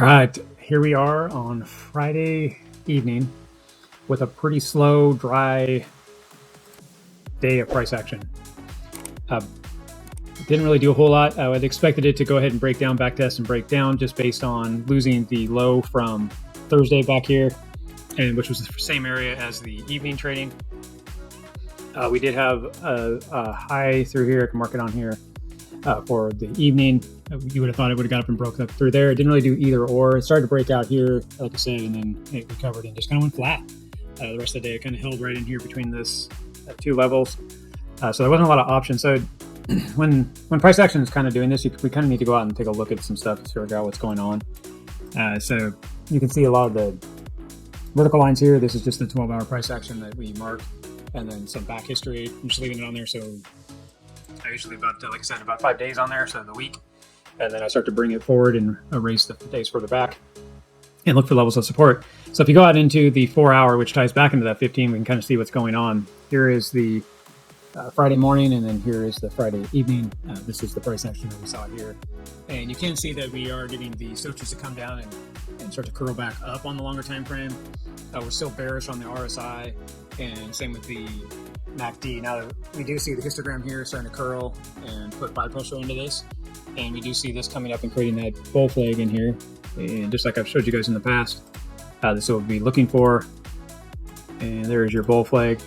All right, here we are on Friday evening with a pretty slow, dry day of price action. Didn't really do a whole lot. I had expected it to go ahead and break down, back test and break down just based on losing the low from Thursday back here, and which was the same area as the evening trading. We did have a high through here. I can mark it on here for the evening. You would have thought it would have got up and broke up through there. It didn't really do either or. It started to break out here, like I said, and then it recovered and just kind of went flat. The rest of the day, it kind of held right in here between this two levels. So there wasn't a lot of options. So when price action is kind of doing this, we kind of need to go out and take a look at some stuff to figure out what's going on. So you can see a lot of the vertical lines here. This is just the 12-hour price action that we marked, and then some back history. I'm just leaving it on there. So I usually about, like I said, about 5 days on there, so the week. And then I start to bring it forward and erase the days further back and look for levels of support. So if you go out into the 4-hour, which ties back into that 15, we can kind of see what's going on. Here is the Friday morning, and then here is the Friday evening. This is the price action that we saw here. And you can see that we are getting the stochastics to come down and start to curl back up on the longer time frame. We're still bearish on the RSI, and same with the MACD. Now we do see the histogram here starting to curl and put buy pressure into this. And we do see this coming up and creating that bull flag in here. And just like I've showed you guys in the past, this is what we'll be looking for. And there's your bull flag.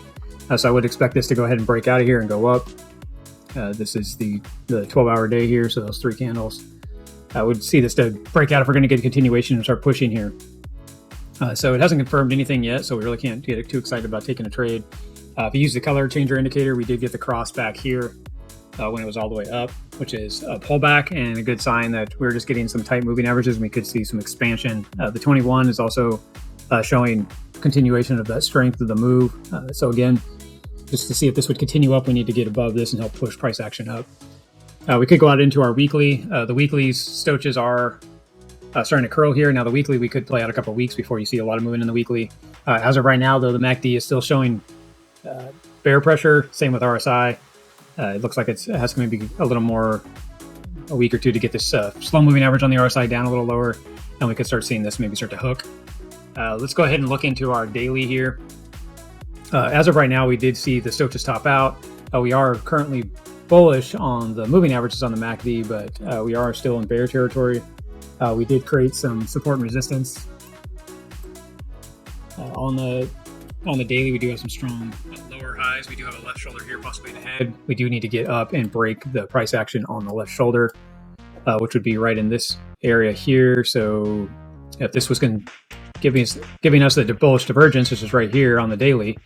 So I would expect this to go ahead and break out of here and go up. This is the 12-hour day here, so those three candles. I would see this to break out if we're going to get a continuation and start pushing here. So it hasn't confirmed anything yet, so we really can't get too excited about taking a trade. If you use the color changer indicator, we did get the cross back here when it was all the way up, which is a pullback and a good sign that we're just getting some tight moving averages and we could see some expansion. The 21 is also showing continuation of that strength of the move. So again, just to see if this would continue up, we need to get above this and help push price action up. We could go out into our weekly. The weekly's stoches are starting to curl here. Now the weekly, we could play out a couple of weeks before you see a lot of movement in the weekly. As of right now, though, the MACD is still showing bear pressure. Same with RSI. It looks like it has to maybe a little more, a week or two to get this slow moving average on the RSI down a little lower, and we could start seeing this maybe start to hook. Let's go ahead and look into our daily here. As of right now, we did see the stochastic top out. We are currently bullish on the moving averages on the MACD, but we are still in bear territory. We did create some support and resistance. On the daily, we do have some strong lower highs. We do have a left shoulder here, possibly in the head. We do need to get up and break the price action on the left shoulder, which would be right in this area here. So if this was giving us the bullish divergence, which is right here on the daily,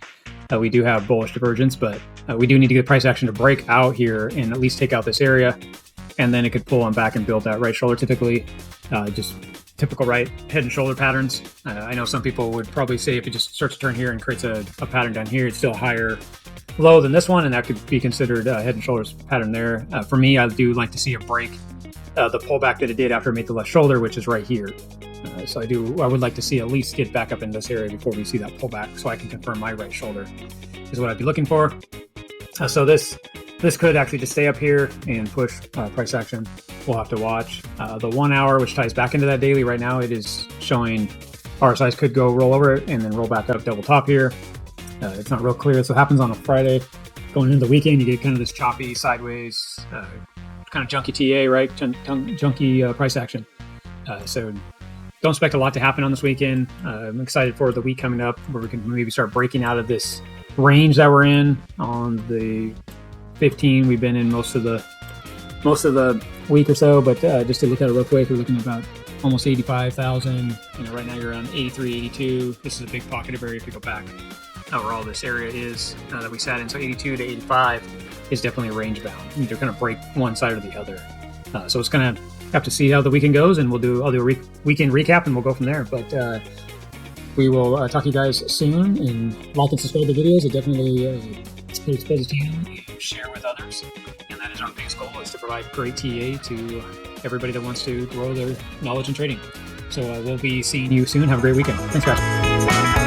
we do have bullish divergence, but we do need to get price action to break out here and at least take out this area, and then it could pull on back and build that right shoulder typically. Just typical right head and shoulder patterns. I know some people would probably say if it just starts to turn here and creates a pattern down here, it's still higher low than this one, and that could be considered a head and shoulders pattern there. For me, I do like to see a break the pullback that it did after it made the left shoulder, which is right here. So I would like to see at least get back up in this area before we see that pullback, so I can confirm my right shoulder is what I'd be looking for. So this could actually just stay up here and push price action. We'll have to watch. The 1 hour, which ties back into that daily right now, it is showing RSIs could go roll over it and then roll back up double top here. It's not real clear. This happens on a Friday. Going into the weekend, you get kind of this choppy sideways, kind of junky TA, right? Junky price action. So don't expect a lot to happen on this weekend. I'm excited for the week coming up where we can maybe start breaking out of this range that we're in on the 15. We've been in most of the week or so, but just to look at it real quick, we're looking at about almost 85,000. Right now you're around 83, 82. This is a big pocket of area if you go back where all this area is that we sat in. So 82 to 85 is definitely range bound. You either kind of break one side or the other. So it's going to have to see how the weekend goes, and I'll do a weekend recap and we'll go from there. But we will talk to you guys soon, and like and subscribe to the videos. It definitely expose the channel and share with others. And that is our biggest goal, is to provide great TA to everybody that wants to grow their knowledge in trading. So we'll be seeing you soon. Have a great weekend. Thanks, guys.